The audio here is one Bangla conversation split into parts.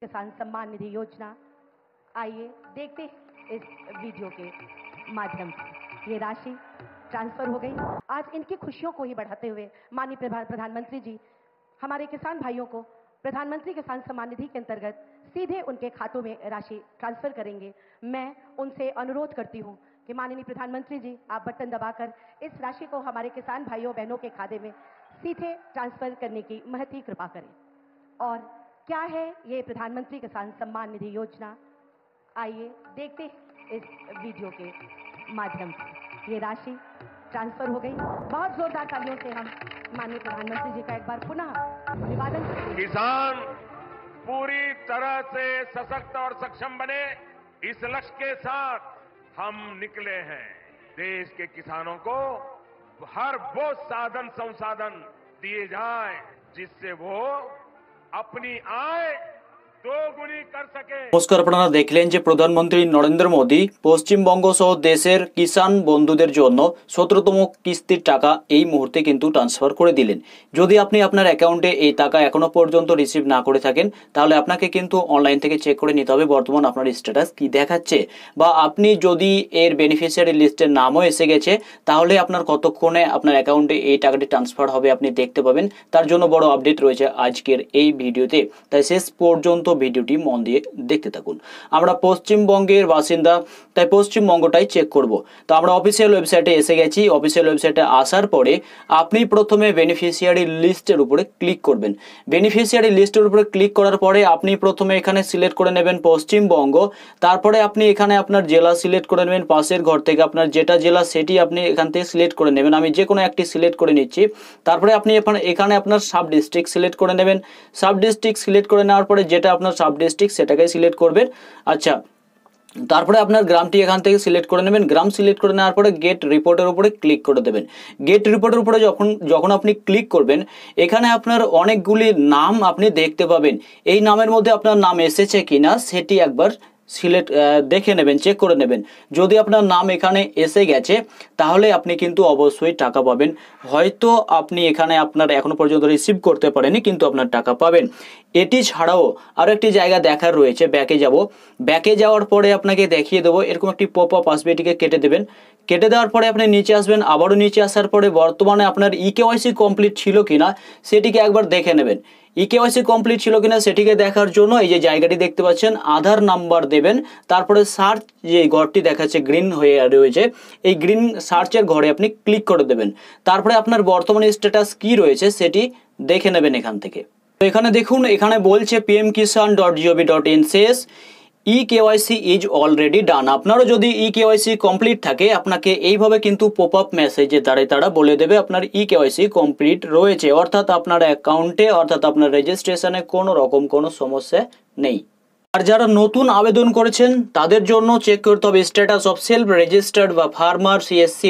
किसान सम्मान निधि योजना। आइए देखते हैं इस वीडियो के माध्यम से। ये राशि ट्रांसफर हो गई। आज इनकी खुशियों को ही बढ़ाते हुए माननीय प्रधानमंत्री जी हमारे किसान भाइयों को प्रधानमंत्री किसान सम्मान निधि के अंतर्गत सीधे उनके खातों में राशि ट्रांसफर करेंगे। मैं उनसे अनुरोध करती हूं कि माननीय प्रधानमंत्री जी आप बटन दबाकर इस राशि को हमारे किसान भाइयों बहनों के खाते में सीधे ट्रांसफर करने की महती कृपा करें। और क्या है ये प्रधानमंत्री किसान सम्मान निधि योजना? आइए देखते हैं इस वीडियो के माध्यम से। ये राशि ट्रांसफर हो गई। बहुत जोरदार तालियों से हम माननीय प्रधानमंत्री जी का एक बार पुनः अभिवादन करते हैं। किसान पूरी तरह से सशक्त और सक्षम बने, इस लक्ष्य के साथ हम निकले हैं। देश के किसानों को हर वो साधन संसाधन दिए जाए जिससे वो अपनी आय दोगुनी कर सके। नमस्कार, আপনারা দেখলেন যে প্রধানমন্ত্রী নরেন্দ্র মোদী পশ্চিমবঙ্গ সহ দেশের কিষান বন্ধুদের জন্য 17তম কিস্তির টাকা এই মুহূর্তে কিন্তু ট্রান্সফার করে দিলেন। যদি আপনি আপনার অ্যাকাউন্টে এই টাকা এখনো পর্যন্ত রিসিভ না করে থাকেন তাহলে আপনাকে কিন্তু অনলাইন থেকে চেক করে নিতে হবে বর্তমান আপনার স্ট্যাটাস কি দেখাচ্ছে, বা আপনি যদি এর বেনিফিশিয়ারি লিস্টের নামও এসে গেছে তাহলে আপনার কতক্ষণে আপনার অ্যাকাউন্টে এই টাকাটি ট্রান্সফার হবে আপনি দেখতে পাবেন। তার জন্য বড় আপডেট রয়েছে আজকের এই ভিডিওতে, তাই শেষ পর্যন্ত ভিডিওটি মন দিয়ে দেখতে থাকুন। আমরা পশ্চিমবঙ্গের বাসিন্দা, তাই পশ্চিমবঙ্গটাই চেক করব। তো আমরা অফিসিয়াল ওয়েবসাইটে এসে গেছি। অফিসিয়াল ওয়েবসাইটে আসার পরে আপনি প্রথমে বেনিফিশিয়ারি লিস্টের উপরে ক্লিক করবেন। বেনিফিশিয়ারি লিস্টের উপরে ক্লিক করার পরে আপনি প্রথমে এখানে সিলেক্ট করে নেবেন পশ্চিমবঙ্গ। তারপরে আপনি এখানে আপনার জেলা সিলেক্ট করে নেবেন। পাশের ঘর থেকে আপনার যেটা জেলা সেটি আপনি এখান থেকে সিলেক্ট করে নেবেন। আমি যে কোনো একটি সিলেক্ট করে নিচ্ছি। তারপরে আপনি এখানে আপনার সাব ডিস্ট্রিক্ট সিলেক্ট করে নেবেন। সাব ডিস্ট্রিক্ট সিলেক্ট করে নেওয়ার পরে যেটা আপনার সাব ডিস্ট্রিক্ট সেটাকে সিলেক্ট করবেন। আচ্ছা, তারপরে আপনার গ্রামটি এখান থেকে সিলেক্ট করে নেবেন। গ্রাম সিলেক্ট করে নেওয়ার পরে গেট রিপোর্টের উপরে ক্লিক করে দেবেন। গেট রিপোর্টের উপরে যখন আপনি ক্লিক করবেন এখানে আপনার অনেকগুলি নাম আপনি দেখতে পাবেন। এই নামের মধ্যে আপনার নাম এসেছে কিনা সেটি একবার সিলেক্ট দেখে নেবেন, চেক করে নেবেন। যদি আপনার নাম এখানে এসে গেছে তাহলে আপনি কিন্তু অবশ্যই টাকা পাবেন। হয়তো আপনি এখানে আপনার এখনো পর্যন্ত রিসিভ করতে পারেনি কিন্তু আপনার টাকা পাবেন। এটি ছাড়াও আরও একটি জায়গা দেখার রয়েছে, ব্যাকে যাব। ব্যাকে যাওয়ার পরে আপনাকে দেখিয়ে দেবো এরকম একটি পপ আপ আসবে, এটিকে কেটে দেবেন। কেটে দেওয়ার পরে আপনি নিচে আসবেন। আবারও নিচে আসার পরে বর্তমানে আপনার ইকেওয়াইসি কমপ্লিট ছিল কিনা সেটিকে একবার দেখে নেবেন। ইকেওয়াইসি কমপ্লিট ছিল কিনা সেটিকে দেখার জন্য এই যে জায়গাটি দেখতে পাচ্ছেন আধার নাম্বার দেবেন। তারপরে সার্চ যে ঘরটি দেখাচ্ছে গ্রিন হয়ে রয়েছে, এই গ্রিন সার্চের ঘরে আপনি ক্লিক করে দেবেন। তারপরে আপনার বর্তমানে স্ট্যাটাস কি রয়েছে সেটি দেখে নেবেন এখান থেকে। তো এখানে দেখুন, এখানে বলছে pmkisan.gov.in says eKYC is already done. আপনারও যদি ইকেওয়াইসি কমপ্লিট থাকে আপনাকে এইভাবে কিন্তু পপ আপ মেসেজের দ্বারা তারা বলে দেবে আপনার ইকেওয়াইসি কমপ্লিট রয়েছে, অর্থাৎ আপনার অ্যাকাউন্টে অর্থাৎ আপনার রেজিস্ট্রেশনে কোনো রকম কোনো সমস্যা নেই। আর যারা নতুন আবেদন করেছেন তাদের জন্য চেক করতে হবে স্ট্যাটাস অফ সেলফ রেজিস্টার্ড বা ফার্মার সিএসসি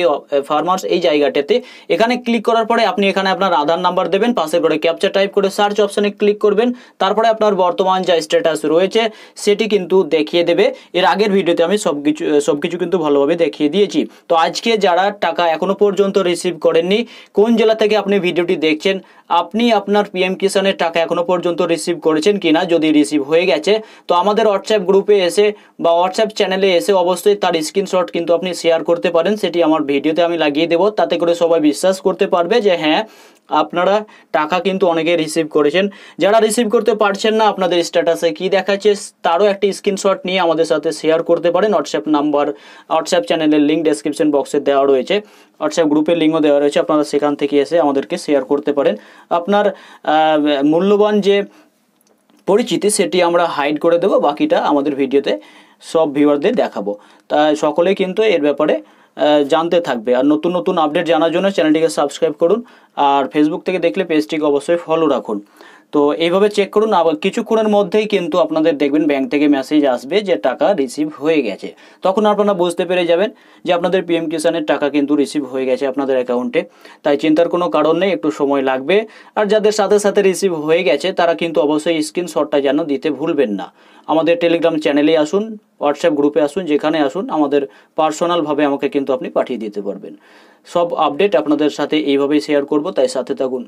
ফার্মার্স এই জায়গাটাতে। এখানে ক্লিক করার পরে আপনি এখানে আপনার আধার নাম্বার দেবেন, পাশে করে ক্যাপচা টাইপ করে সার্চ অপশানে ক্লিক করবেন। তারপরে আপনার বর্তমান যা স্ট্যাটাস রয়েছে সেটি কিন্তু দেখিয়ে দেবে। এর আগের ভিডিওতে আমি সবকিছু কিন্তু ভালোভাবে দেখিয়ে দিয়েছি। তো আজকে যারা টাকা এখনো পর্যন্ত রিসিভ করেননি, কোন জেলা থেকে আপনি ভিডিওটি দেখছেন, আপনি আপনার পিএম কিষানের টাকা এখনো পর্যন্ত রিসিভ করেছেন কিনা, যদি রিসিভ হয়ে গেছে তো আমাদের হোয়াটসঅ্যাপ গ্রুপে এসে বা হোয়াটসঅ্যাপ চ্যানেলে এসে অবশ্যই তার স্ক্রিনশট কিন্তু আপনি শেয়ার করতে পারেন। সেটি আমার ভিডিওতে আমি লাগিয়ে দেবো, তাতে করে সবাই বিশ্বাস করতে পারবে যে হ্যাঁ আপনারা টাকা কিন্তু অনেকে রিসিভ করেছেন। যারা রিসিভ করতে পারছেন না আপনাদের স্ট্যাটাসে কি দেখাচ্ছে তারও একটি স্ক্রিনশট নিয়ে আমাদের সাথে শেয়ার করতে পারেন। হোয়াটসঅ্যাপ নাম্বার, হোয়াটসঅ্যাপ চ্যানেলের লিঙ্ক ডেসক্রিপশন বক্সে দেওয়া রয়েছে, হোয়াটসঅ্যাপ গ্রুপের লিঙ্কও দেওয়া রয়েছে, আপনারা সেখান থেকে এসে আমাদেরকে শেয়ার করতে পারেন। আপনার মূল্যবান যে পরিচিতি সেটি আমরা হাইড করে দেবো, বাকিটা আমাদের ভিডিওতে সব ভিউয়ারদের দেখাবো। তাই সকলে কিন্তু এর ব্যাপারে জানতে থাকবে। আর নতুন নতুন আপডেট জানার জন্য চ্যানেলটিকে সাবস্ক্রাইব করুন, আর ফেসবুক থেকে দেখলে পেজটিকে অবশ্যই ফলো রাখুন। তো এইভাবে চেক করুন। আবার কিছুক্ষণের মধ্যেই কিন্তু আপনাদের দেখবেন ব্যাংক থেকে মেসেজ আসবে যে টাকা রিসিভ হয়ে গেছে। তখন আপনারা বুঝতে পেরে যাবেন যে আপনাদের পিএম কিষানের টাকা কিন্তু রিসিভ হয়ে গেছে আপনাদের অ্যাকাউন্টে। তাই চিন্তার কোনো কারণ নেই, একটু সময় লাগবে। আর যাদের সাথে সাথে রিসিভ হয়ে গেছে তারা কিন্তু অবশ্যই স্ক্রিনশটটা যেন দিতে ভুলবেন না। আমাদের টেলিগ্রাম চ্যানেলে আসুন, হোয়াটসঅ্যাপ গ্রুপে আসুন, যেখানে আসুন আমাদের পার্সোনালভাবে আমাকে কিন্তু আপনি পাঠিয়ে দিতে পারবেন। সব আপডেট আপনাদের সাথে এইভাবেই শেয়ার করব, তাই সাথে থাকুন।